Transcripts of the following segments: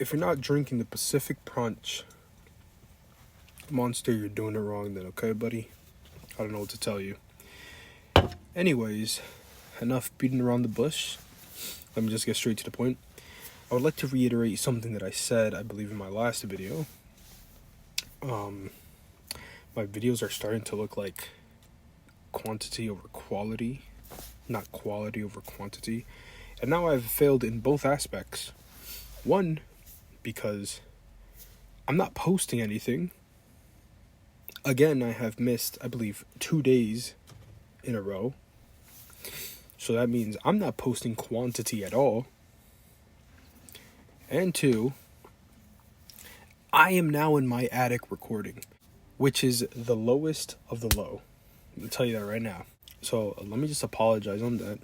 if you're not drinking the Pacific Punch Monster, you're doing it wrong then, okay, buddy? I don't know what to tell you. Anyways, enough beating around the bush. Let me just get straight to the point. I would like to reiterate something that I said, I believe, in my last video. My videos are starting to look like quantity over quality, not quality over quantity. And now I've failed in both aspects. One, because I'm not posting anything. Again, I have missed, I believe, 2 days in a row. So that means I'm not posting quantity at all. And two, I am now in my attic recording, which is the lowest of the low. I'll tell you that right now. So let me just apologize on that.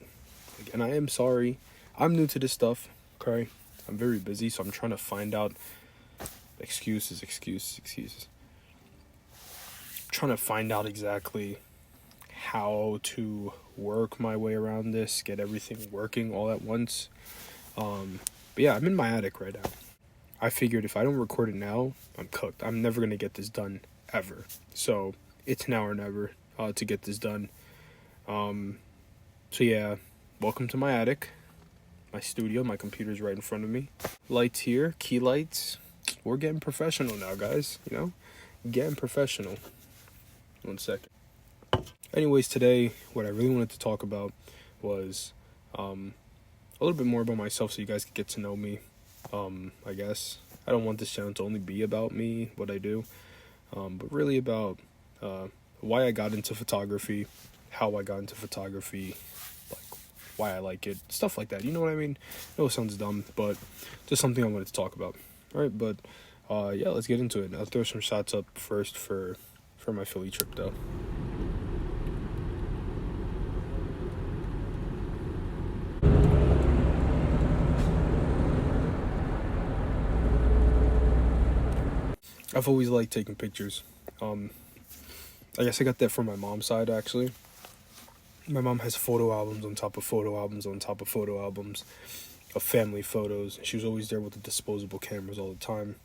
Again, I am sorry. I'm new to this stuff, okay? I'm very busy, so I'm trying to find out excuses. Trying to find out exactly how to work my way around this, get everything working all at once. But yeah, I'm in my attic right now. I figured if I don't record it now, I'm cooked. I'm never going to get this done, ever. So it's now or never to get this done. So yeah, welcome to my attic, my studio. My computer's right in front of me. Lights here, key lights. We're getting professional now, guys, you know? Getting professional. 1 second. Anyways, today, what I really wanted to talk about was a little bit more about myself so you guys could get to know me, I guess. I don't want this channel to only be about me, what I do, but really about why I got into photography, how I got into photography, like why I like it, stuff like that. You know what I mean? I know it sounds dumb, but just something I wanted to talk about. All right, but yeah, let's get into it. I'll throw some shots up first for my Philly trip, though. I've always liked taking pictures. I guess I got that from my mom's side, actually. My mom has photo albums on top of photo albums on top of photo albums of family photos. She was always there with the disposable cameras all the time.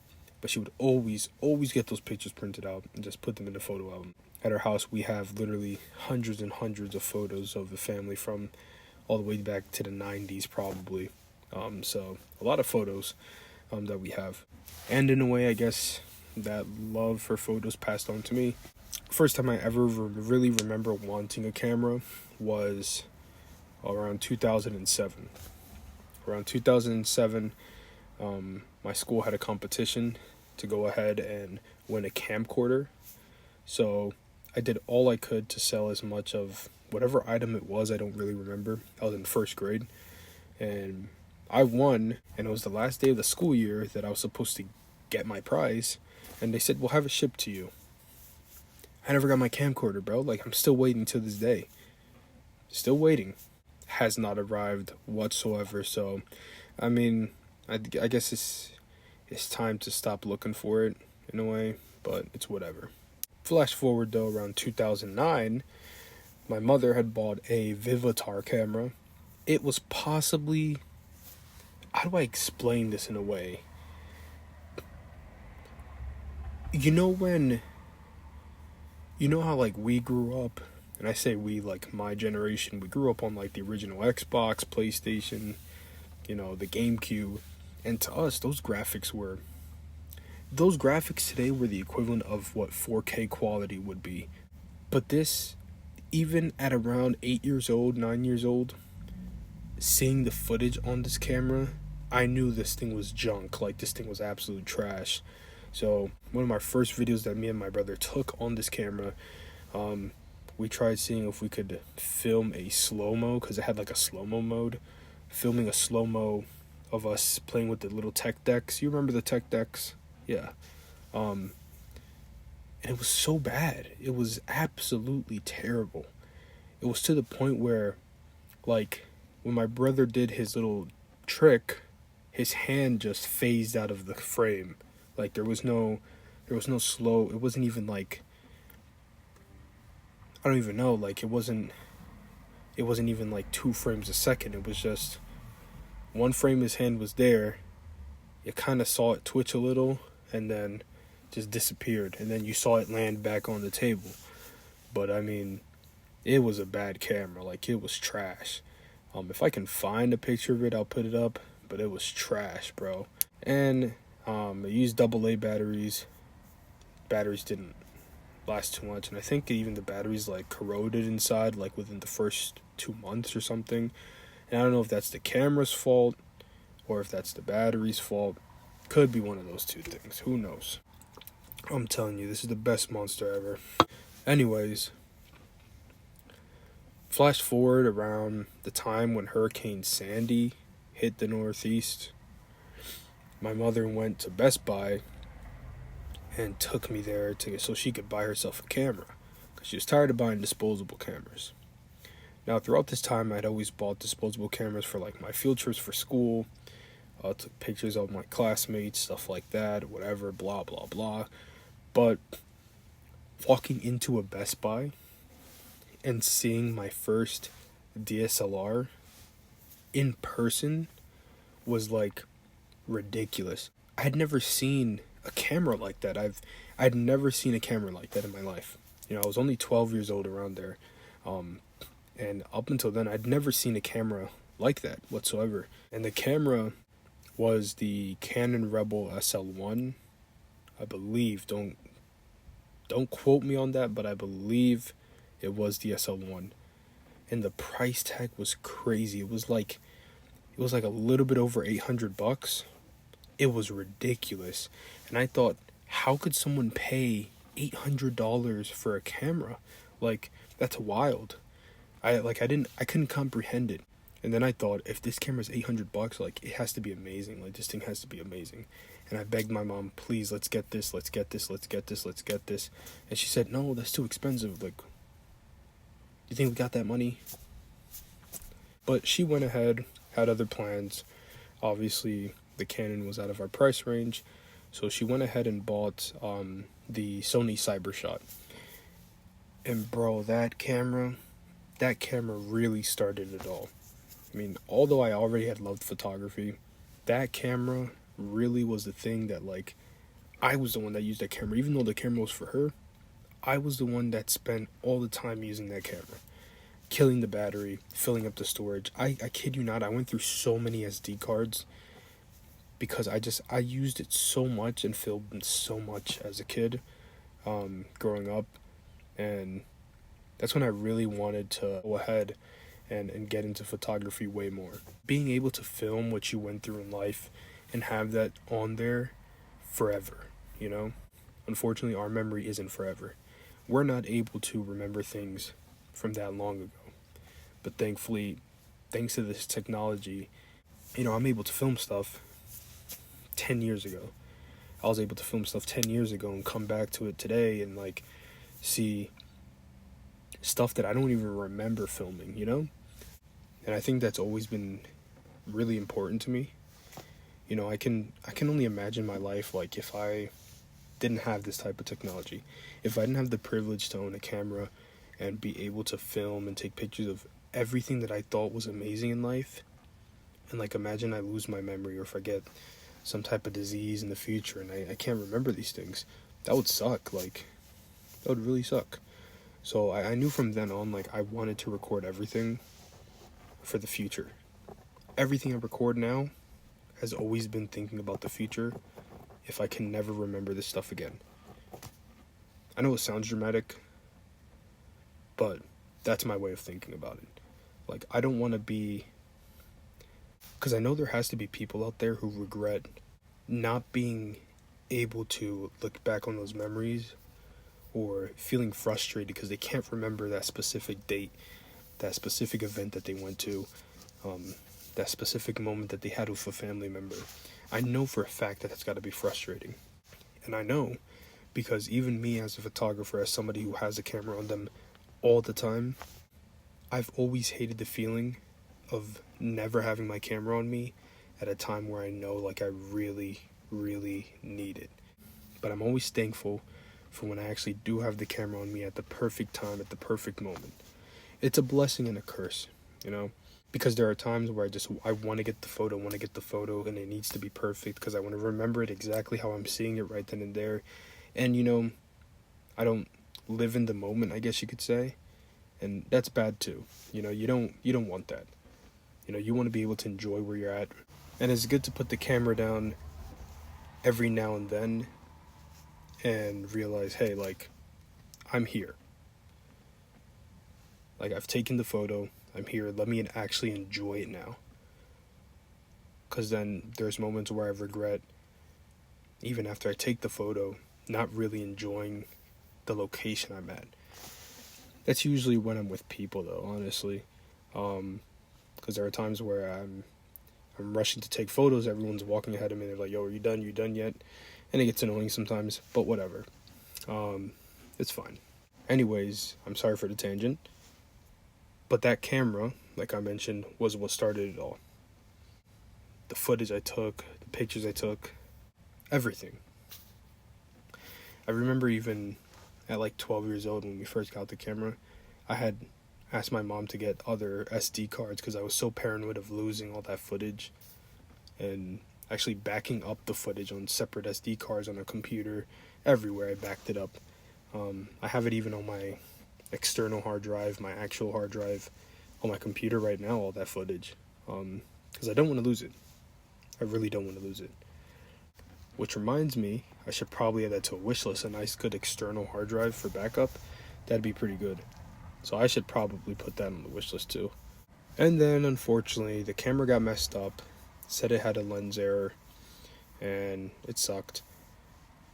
But she would always get those pictures printed out and just put them in the photo album. At our house, we have literally hundreds and hundreds of photos of the family from all the way back to the 90s, probably. So a lot of photos that we have. And in a way, I guess, that love for photos passed on to me. First time I ever really remember wanting a camera was around 2007. Around 2007, my school had a competition to go ahead and win a camcorder. So I did all I could to sell as much of whatever item it was. I don't really remember. I was in first grade. And I won, and it was the last day of the school year that I was supposed to get my prize. And they said, we'll have it shipped to you. I never got my camcorder, bro. Like, I'm still waiting to this day. Still waiting. Has not arrived whatsoever. So, I mean, I guess it's time to stop looking for it in a way, but it's whatever. Flash forward, though, around 2009, my mother had bought a Vivitar camera. It was possibly... How do I explain this in a way? You know how, like, we grew up, and I say we, like, my generation, we grew up on, like, the original Xbox, PlayStation, you know, the GameCube, and to us, those graphics today were the equivalent of what 4K quality would be. But this, even at around 8 years old, 9 years old, seeing the footage on this camera, I knew this thing was junk, like, this thing was absolute trash. So one of my first videos that me and my brother took on this camera, we tried seeing if we could film a slow-mo, because it had like a slow-mo mode, filming a slow-mo of us playing with the little tech decks. You remember the tech decks? Yeah. And it was so bad. It was absolutely terrible. It was to the point where, like, when my brother did his little trick, his hand just phased out of the frame. Like, there was no slow. It wasn't even like, I don't even know. Like, it wasn't even like 2 frames a second. It was just 1 frame his hand was there, you kind of saw it twitch a little and then just disappeared, and then you saw it land back on the table. But I mean, it was a bad camera. Like, it was trash. If I can find a picture of it, I'll put it up. But it was trash, bro. And I used AA batteries. Batteries didn't last too much, and I think even the batteries like corroded inside like within the first 2 months or something. And I don't know if that's the camera's fault or if that's the battery's fault. Could be one of those two things. Who knows? I'm telling you, this is the best monster ever. Anyways, flash forward around the time when Hurricane Sandy hit the Northeast. My mother went to Best Buy and took me there so she could buy herself a camera, because she was tired of buying disposable cameras. Now, throughout this time, I'd always bought disposable cameras for like my field trips for school. Took pictures of my classmates, stuff like that, whatever, blah, blah, blah. But walking into a Best Buy and seeing my first DSLR in person was like ridiculous. I had never seen a camera like that. I'd never seen a camera like that in my life. You know, I was only 12 years old around there. And up until then, I'd never seen a camera like that whatsoever. And the camera was the Canon Rebel SL1, I believe. Don't quote me on that, but I believe it was the SL1. And the price tag was crazy. It was like a little bit over $800. It was ridiculous. And I thought, how could someone pay $800 for a camera? Like, that's wild. I couldn't comprehend it. And then I thought, if this camera's $800, like, it has to be amazing. Like, this thing has to be amazing. And I begged my mom, please, let's get this. And she said, no, that's too expensive. Like, you think we got that money? But she went ahead, had other plans. Obviously, the Canon was out of our price range, so she went ahead and bought the Sony Cybershot. And bro, that camera really started it all. I mean, although I already had loved photography, that camera really was the thing that, like, I was the one that used that camera. Even though the camera was for her, I was the one that spent all the time using that camera. Killing the battery, filling up the storage. I kid you not, I went through so many SD cards because I used it so much and filmed so much as a kid, growing up. And that's when I really wanted to go ahead and get into photography way more. Being able to film what you went through in life and have that on there forever, you know? Unfortunately, our memory isn't forever. We're not able to remember things from that long ago. But thankfully, thanks to this technology, you know, I'm able to film stuff 10 years ago. I was able to film stuff 10 years ago and come back to it today and, like, see stuff that I don't even remember filming, you know? And I think that's always been really important to me. You know, I can only imagine my life, like, if I didn't have this type of technology. If I didn't have the privilege to own a camera and be able to film and take pictures of everything that I thought was amazing in life, and, like, imagine I lose my memory or forget some type of disease in the future and I can't remember these things. That would suck. Like, that would really suck. So I knew from then on, like, I wanted to record everything for the future. Everything I record now has always been thinking about the future if I can never remember this stuff again. I know it sounds dramatic, but that's my way of thinking about it. Like, I don't want to be... Because I know there has to be people out there who regret not being able to look back on those memories or feeling frustrated because they can't remember that specific date, that specific event that they went to, that specific moment that they had with a family member. I know for a fact that that's got to be frustrating. And I know because even me as a photographer, as somebody who has a camera on them all the time, I've always hated the feeling of never having my camera on me at a time where I know, like, I really, really need it. But I'm always thankful for when I actually do have the camera on me at the perfect time, at the perfect moment. It's a blessing and a curse, you know? because there are times where I want to get the photo, and it needs to be perfect because I want to remember it exactly how I'm seeing it right then and there. And I don't live in the moment, I guess you could say, and that's bad too. You don't want that. You want to be able to enjoy where you're at, and it's good to put the camera down every now and then and realize, hey, like, I'm here. Like, I've taken the photo, I'm here, let me actually enjoy it now. Because then there's moments where I regret, even after I take the photo, not really enjoying the location I'm at. That's usually when I'm with people, though, honestly. Because there are times where I'm rushing to take photos, everyone's walking ahead of me, they're like, yo, are you done? You done yet? And it gets annoying sometimes, but whatever. It's fine. Anyways, I'm sorry for the tangent. But that camera, like I mentioned, was what started it all. The footage I took, the pictures I took, everything. I remember even at like 12 years old when we first got the camera, I had asked my mom to get other SD cards because I was so paranoid of losing all that footage and actually backing up the footage on separate SD cards on a computer. Everywhere I backed it up. I have it even on my external hard drive, my actual hard drive on my computer right now, all that footage, because I don't want to lose it. I really don't want to lose it. Which reminds me, I should probably add that to a wish list, a nice good external hard drive for backup. That'd be pretty good. So I should probably put that on the wish list too. And then unfortunately the camera got messed up, said it had a lens error, and it sucked.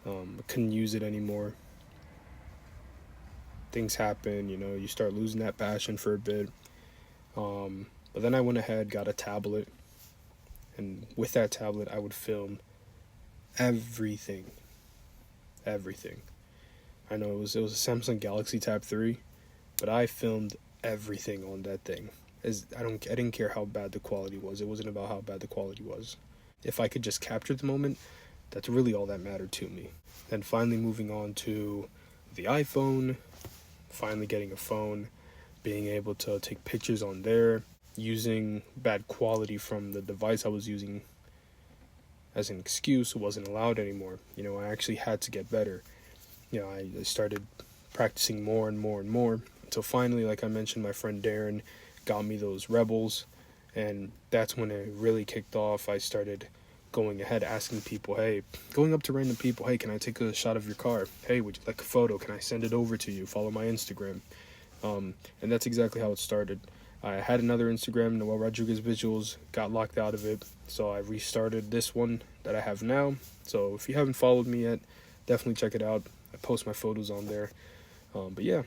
I couldn't use it anymore. Things happen, you start losing that passion for a bit. But then I went ahead, got a tablet, and with that tablet I would film everything. I know it was a Samsung Galaxy Tab 3, but I filmed everything on that thing. I didn't care how bad the quality was. It wasn't about how bad the quality was. If I could just capture the moment, that's really all that mattered to me. Then finally moving on to the iPhone, finally getting a phone, being able to take pictures on there, using bad quality from the device I was using as an excuse. It wasn't allowed anymore. I actually had to get better. I started practicing more and more and more until finally, like I mentioned, my friend Darren got me those Rebels, and that's when it really kicked off. I started going ahead asking people, hey, going up to random people, hey, can I take a shot of your car? Hey, would you like a photo? Can I send it over to you? Follow my Instagram. And that's exactly how it started. I had another Instagram, Noel Rodriguez Visuals, got locked out of it, so I restarted this one that I have now. So if you haven't followed me yet, definitely check it out. I post my photos on there. But yeah,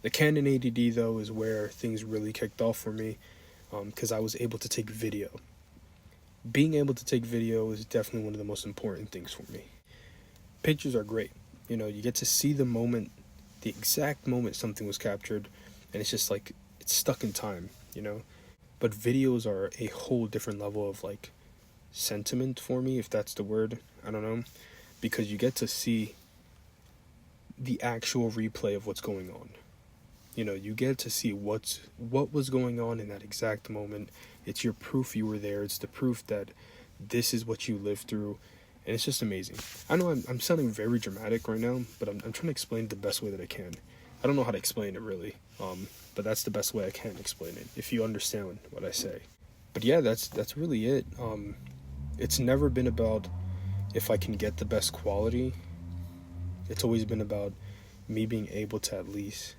the Canon 80D though is where things really kicked off for me, because I was able to take video. Being able to take video is definitely one of the most important things for me. Pictures are great. You get to see the moment, the exact moment something was captured, and it's just like, it's stuck in time, But videos are a whole different level of like sentiment for me, if that's the word. I don't know. Because you get to see the actual replay of what's going on. You get to see what was going on in that exact moment. It's your proof you were there. It's the proof that this is what you lived through. And it's just amazing. I know I'm sounding very dramatic right now, but I'm trying to explain it the best way that I can. I don't know how to explain it really, but that's the best way I can explain it, if you understand what I say. But yeah, that's really it. It's never been about if I can get the best quality. It's always been about me being able to at least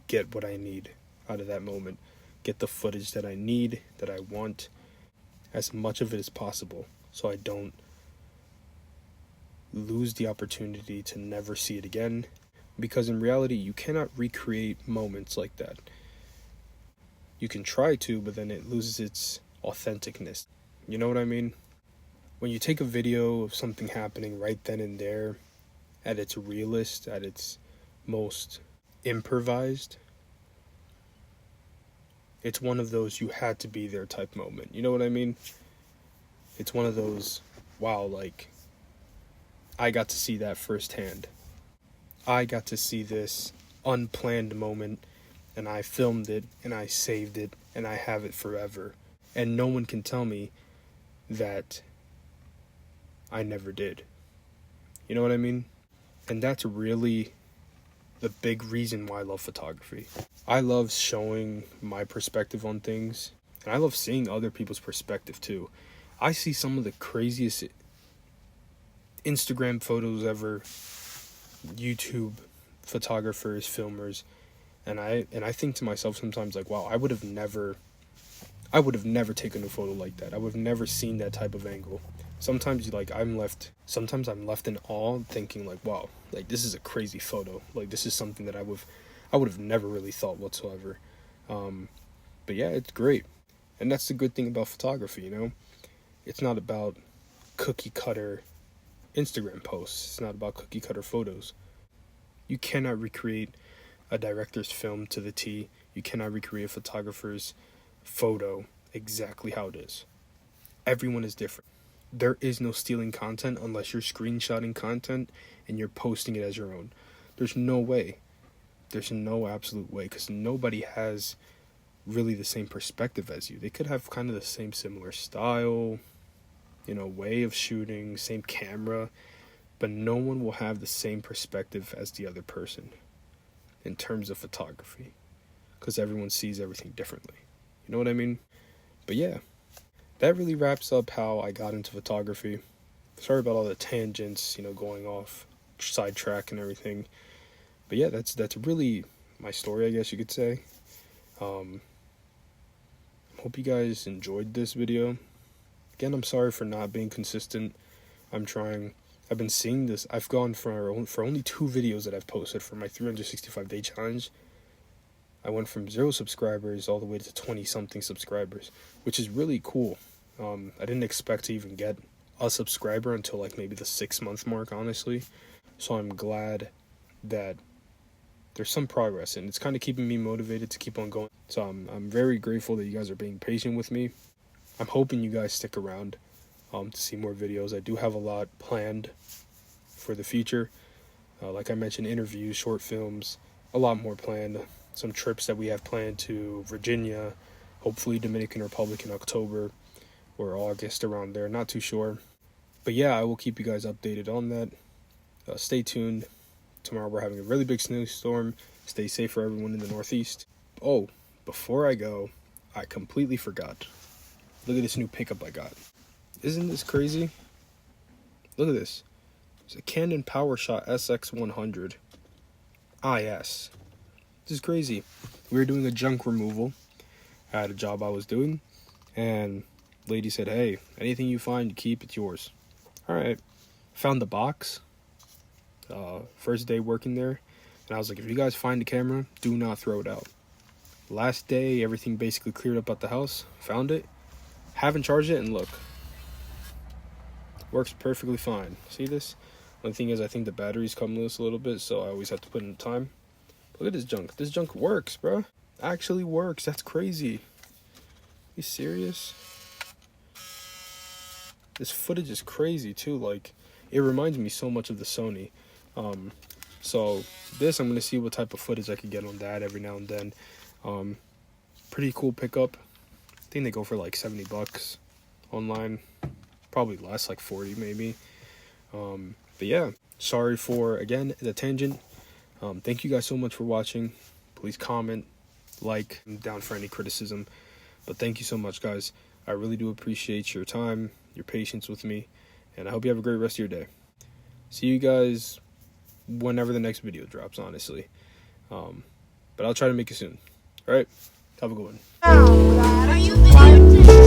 get what I need out of that moment. Get the footage that I need, that I want, as much of it as possible, so I don't lose the opportunity to never see it again. Because in reality, you cannot recreate moments like that. You can try to, but then it loses its authenticness. You know what I mean? When you take a video of something happening right then and there, at its realest, at its most improvised, it's one of those you had to be there type moment. You know what I mean? It's one of those, wow, like, I got to see that firsthand. I got to see this unplanned moment and I filmed it, and I saved it, and I have it forever. And no one can tell me that I never did. You know what I mean? And that's really the big reason why I love photography. I love showing my perspective on things, and I love seeing other people's perspective too. I see some of the craziest Instagram photos ever, YouTube photographers, filmers, and I think to myself sometimes, like, wow, I would have never taken a photo like that. I would have never seen that type of angle. Sometimes I'm left in awe, thinking like, wow, like this is a crazy photo. Like this is something that I would have never really thought whatsoever. But yeah, it's great. And that's the good thing about photography, you know? It's not about cookie cutter Instagram posts. It's not about cookie cutter photos. You cannot recreate a director's film to the T. You cannot recreate a photographer's photo exactly how it is. Everyone is different. There is no stealing content unless you're screenshotting content and you're posting it as your own. There's no way. There's no absolute way, because nobody has really the same perspective as you. They could have kind of the same similar style, you know, way of shooting, same camera, but no one will have the same perspective as the other person in terms of photography, because everyone sees everything differently. You know what I mean? But yeah, that really wraps up how I got into photography. Sorry about all the tangents, you know, going off, sidetrack and everything. But yeah, that's really my story, I guess you could say. Hope you guys enjoyed this video. Again, I'm sorry for not being consistent. I'm trying. I've been seeing this. I've gone for only 2 videos that I've posted for my 365-day challenge. I went from 0 subscribers all the way to 20-something subscribers, which is really cool. I didn't expect to even get a subscriber until like maybe the 6-month mark, honestly. So I'm glad that there's some progress, and it's kind of keeping me motivated to keep on going. So I'm very grateful that you guys are being patient with me. I'm hoping you guys stick around to see more videos. I do have a lot planned for the future. Like I mentioned, interviews, short films, a lot more planned. Some trips that we have planned to Virginia, hopefully Dominican Republic in October or August, around there, not too sure. But yeah, I will keep you guys updated on that. Stay tuned. Tomorrow we're having a really big snowstorm. Stay safe for everyone in the Northeast. Oh, before I go, I completely forgot. Look at this new pickup I got. Isn't this crazy? Look at this. It's a Canon PowerShot SX100 IS. This is crazy. We were doing a junk removal. I had a job I was doing, and lady said, hey, anything you find, you keep, it's yours. All right. Found the box. First day working there, and I was like, if you guys find the camera, do not throw it out. Last day, everything basically cleared up at the house. Found it. Haven't charged it, and look. Works perfectly fine. See this? Only thing is, I think the batteries come loose a little bit, so I always have to put in time. Look at this junk. This junk works, bro. Actually works. That's crazy. You serious? This footage is crazy too. Like, it reminds me so much of the Sony. So this, I'm gonna see what type of footage I could get on that every now and then. Pretty cool pickup. I think they go for like $70 online. Probably less, like 40 maybe. But yeah, sorry for, again, the tangent. Thank you guys so much for watching. Please comment, like. I'm down for any criticism. But thank you so much, guys. I really do appreciate your time, your patience with me, and I hope you have a great rest of your day. See you guys whenever the next video drops, honestly. But I'll try to make it soon. All right? Have a good one.